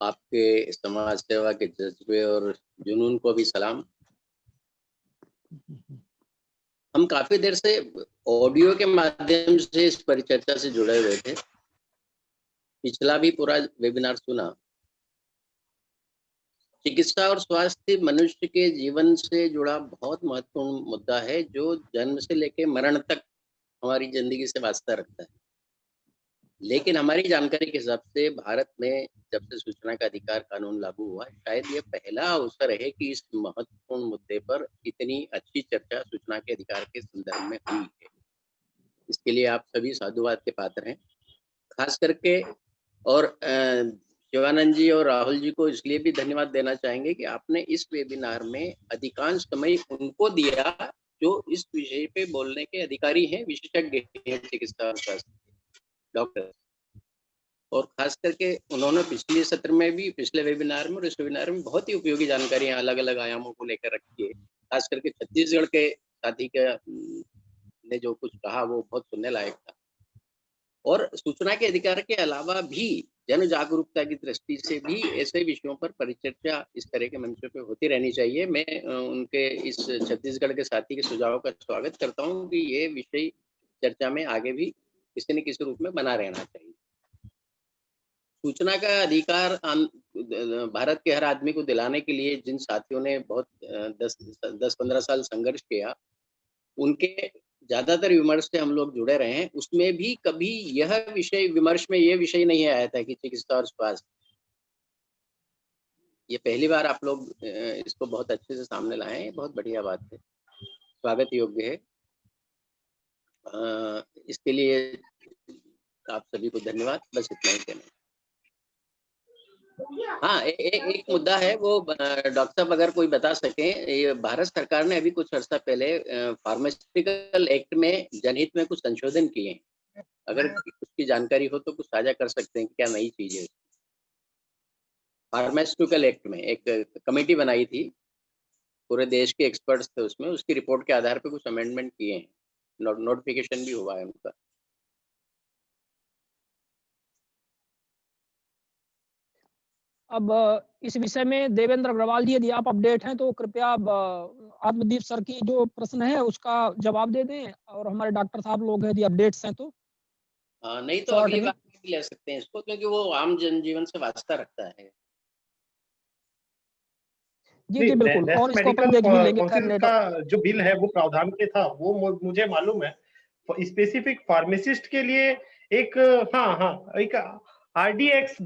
आपके समाज सेवा के जज्बे और जुनून को भी सलाम। हम काफ़ी देर से ऑडियो के माध्यम से इस परिचर्चा से जुड़े हुए थे। पिछला भी पूरा वेबिनार सुना। चिकित्सा और स्वास्थ्य मनुष्य के जीवन से जुड़ा बहुत महत्वपूर्ण मुद्दा है, जो जन्म से लेके मरण तक हमारी ज़िंदगी से वास्ता रखता है। लेकिन हमारी जानकारी के हिसाब से भारत में जब से सूचना का अधिकार कानून लागू हुआ है, शायद ये पहला अवसर है कि इस महत्वपूर्ण मुद्दे पर इतनी अच्छी चर्चा सूचना के अधिकार के संदर्भ में हुई है। इसके लिए आप सभी साधुवाद के पात्र हैं। खास करके और शिवानंद जी और राहुल जी को इसलिए भी धन्यवाद देना चाहेंगे कि आपने इस वेबिनार में अधिकांश समय उनको दिया जो इस विषय पे बोलने के अधिकारी हैं, विशेषज्ञ हैं चिकित्सा और स्वास्थ्य डॉक्टर। और खास करके उन्होंने पिछले सत्र में भी, पिछले वेबिनार में और इस वेबिनार में बहुत ही उपयोगी जानकारियां अलग अलग आयामों को लेकर रखी है। खास करके छत्तीसगढ़ के साथी का ने जो कुछ कहा वो बहुत सुनने लायक था। और सूचना के अधिकार के अलावा भी जन जागरूकता की दृष्टि से भी ऐसे विषयों पर परिचर्चा इस तरह के मंचों पे होती रहनी चाहिए। मैं उनके इस छत्तीसगढ़ के साथी के सुझाव का स्वागत करता हूं कि ये विषय चर्चा में आगे भी किसी न किसी रूप में बना रहना चाहिए। सूचना का अधिकार भारत के हर आदमी को दिलाने के लिए जिन साथियों ने बहुत 10-15 साल संघर्ष किया, उनके ज़्यादातर विमर्श से हम लोग जुड़े रहे हैं। उसमें भी कभी यह विषय विमर्श में ये विषय नहीं आया था कि चिकित्सा और स्वास्थ्य। ये पहली बार आप लोग इसको बहुत अच्छे से सामने लाए हैं, बहुत बढ़िया बात है, स्वागत योग्य है। इसके लिए आप सभी को धन्यवाद। बस इतना ही कहना है। हाँ, एक मुद्दा है वो डॉक्टर साहब अगर कोई बता सकें, ये भारत सरकार ने अभी कुछ अर्सा पहले फार्मास्यूटिकल एक्ट में जनहित में कुछ संशोधन किए हैं। अगर उसकी जानकारी हो तो कुछ साझा कर सकते हैं, क्या नई चीज़ है? फार्मास्यूटिकल एक्ट में एक कमेटी बनाई थी, पूरे देश के एक्सपर्ट्स थे उसमें, उसकी रिपोर्ट के आधार पे कुछ अमेंडमेंट किए हैं, नोटिफिकेशन भी हुआ है उनका। अब इस विषय में देवेंद्र अग्रवाल जी, यदि आप अपडेट हैं तो कृपया आत्मदीप सर की जो प्रश्न है उसका जवाब दे दें, और हमारे डॉक्टर साहब लोग यदि अपडेट्स हैं तो नहीं तो अगली बार भी ले सकते हैं इसको, क्योंकि वो आम जनजीवन से वास्ता रखता है। जी जी बिल्कुल। और इसको अपन देख भी लेंगे। का जो बिल है वो प्रावधान के था, वो मुझे मालूम है। स्पेसिफिक फार्मासिस्ट के लिए एक एक RDX